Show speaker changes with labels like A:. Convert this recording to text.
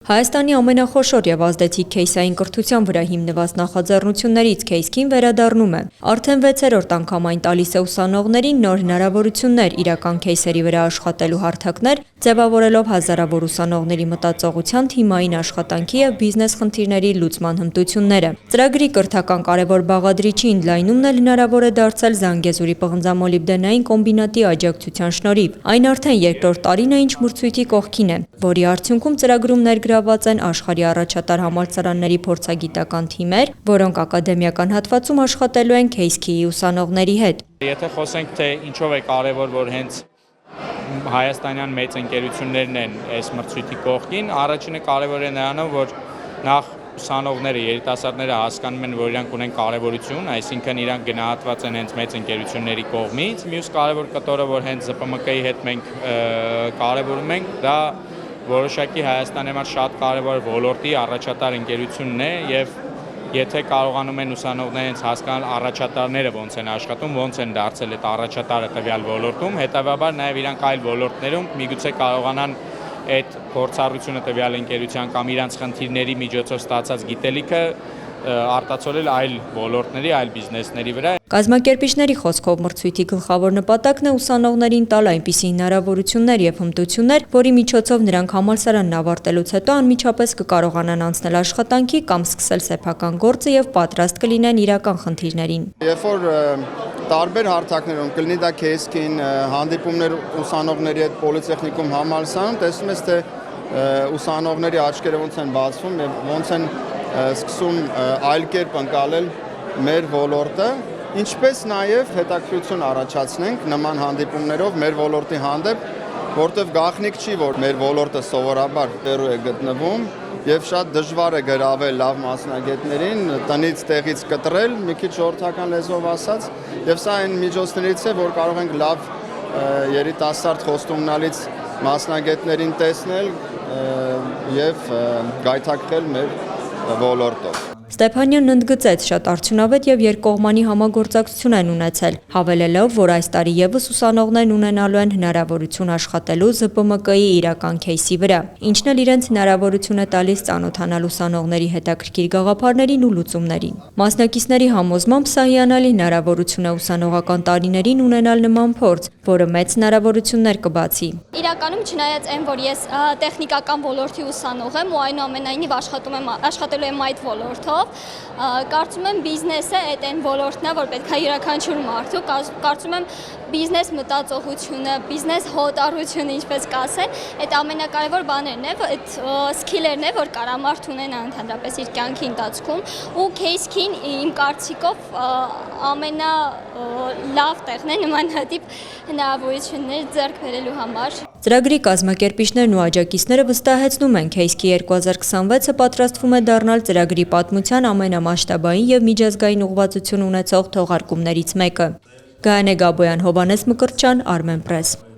A: Հայաստանի ամենախոշոր և ազդեցիկ քեյսային կրթության վրա հիմնված նախաձեռնություններից քեյսքին վերադառնում է։ Արդեն 6-րդ անգամ այն տալիս է ուսանողներին նոր հնարավորություններ իրական քեյսերի վրա աշխատելու հարթակներ, ձևավորելով հազարավոր ուսանողների մտածողության, թիմային աշխատանքի և բիզնես խնդիրների լուծման հմտությունները։ Ծրագրի կրթական կարևոր բաղադրիչի ընդլայնումն էլ հնարավոր է դարձել Զանգեզուրի պղնձամոլիբդենային կոմբինատի աջակցության շնորհիվ։ Այն արդեն երկրորդ տարին է, ինչ մրցույթի կողքին է, որի արդյունքում ծրագրում ներգրավված են աշխարհի առաջատար համալսարանների փորձագիտական թիմեր, որոնք ակադեմիական հատվածում աշխատելու են KCSK-ի ուսանողների հետ։
B: Եթե խոսենք, թե ինչով է կարևոր, որ հենց հայաստանյան մեծ ընկերություններն են այս մրցույթի կողքին, առաջինը կարևոր է նրանով, որ նախ ուսանողները, երիտասարդները հասկանում են, որ իրանք ունեն կարևորություն, այսինքն իրանք գնահատված են հենց մեծ ընկերությունների կողմից։ Մյուս կարևոր կտորը, որ հենց ԶՊՄԿ-ի հետ մենք կարևորում ենք, դա որոշակի Հայաստանի համար շատ կարևոր ոլորտի առաջատար ընկերությունն է եւ եթե կարողանում են ուսանողները հենց հասկանալ առաջատարները ոնց են աշխատում, ոնց են դարձել այդ առաջատարը տվյալ ոլորտում, հետեւաբար նաեւ իրանք այլ ոլորտներում միգուցե կարողանան այդ փորձառությունը տվյալ ընկերության կամ իրանց խնդիրների միջոցով ստացած գիտելիքը արտացոլել այլ ոլորտների, այլ բիզնեսների վրա։
A: Կազմակերպիչների խոսքով մրցույթի գլխավոր նպատակն է ուսանողներին տալ այնպիսի հնարավորություններ եւ հմտություններ, որի միջոցով նրանք համալսարանն ավարտելուց հետո անմիջապես կկարողանան անցնել աշխատանքի կամ սկսել սեփական գործը եւ պատրաստ կլինեն իրական խնդիրներին։
C: Երբ որ տարբեր հարթակներում կլինի դա KCSK-ին հանդիպումներ ուսանողների հետ պոլիտեխնիկում համալսարանում, տեսնում ես թե ուսանողների աչքերը ոնց են բացվում եւ ոնց են սկսում այլ կերպ ընկալել մեր ոլորտը, ինչպես նաև հետաքրքրություն առաջացնենք նման հանդիպումներով մեր ոլորտի հանդեպ, որտեղ գաղտնիք չի, որ մեր ոլորտը սովորաբար տեղում է գտնվում եւ շատ դժվար է գրավել լավ մասնագետներին, տնից տեղից կտրել, մի քիչ ժողովրդական լեզվով ասած, եւ սա այն միջոցներից է, որ կարող ենք լավ երիտասարդ խոստումնալից մասնագետներին տեսնել եւ գայթակղել մեր ոլորտով։
A: Ստեփանյանն ընդգծեց, շատ արդյունավետ եւ երկկողմանի համագործակցություն են ունեցել, հավելելով, որ այս տարի եւս ուսանողներն ունենալու են հնարավորություն աշխատելու ԶՊՄԿ-ի իրական քեյսի վրա, ինչն էլ իրենց հնարավորություն է տալիս ծանոթանալ ուսանողների հետաքրքիր գաղափարներին ու լուծումներին։ Մասնակիցների համոզմամբ սա հիանալի հնարավորություն է ուսանողական տարիներին ունենալ նման փորձ, որը մեծ հնարավորություններ կբացի։
D: Իրականում չնայած այն, որ ես տեխնիկական ոլորտի ուսանող եմ ու այնուամենայնիվ աշխատելու եմ այդ ոլորտով, կարծում եմ բիզնեսը այդ այն ոլորտն է, որ պետք է յուրաքանչյուր մարդու, կարծում եմ բիզնես մտածողությունը, բիզնես հոտառությունը, ինչպես կասեն, այդ ամենակարևոր բաներն է, այդ սկիլերն է, որ կարա մարդ ունենա ընդհանրապես իր կյանքի ընթացքում ու KCSK-ին իմ կարծիքով ամենալավ տեղն է նմանատիպ հնարավորություններ ձեռք բերելու համար։
A: Ծրագրի կազմակերպիչներն ու աջակիցները վստահեցնում են, KCSK 2026-ը պատրաստվում է դառնալ ծրագրի պատմության ամենամասշտաբային եւ միջազգային ուղղվածություն ունեցող թողարկումներից մեկը։ Գայանե Գաբոյան, Հովհաննես Մկրտչյան, Armenpress։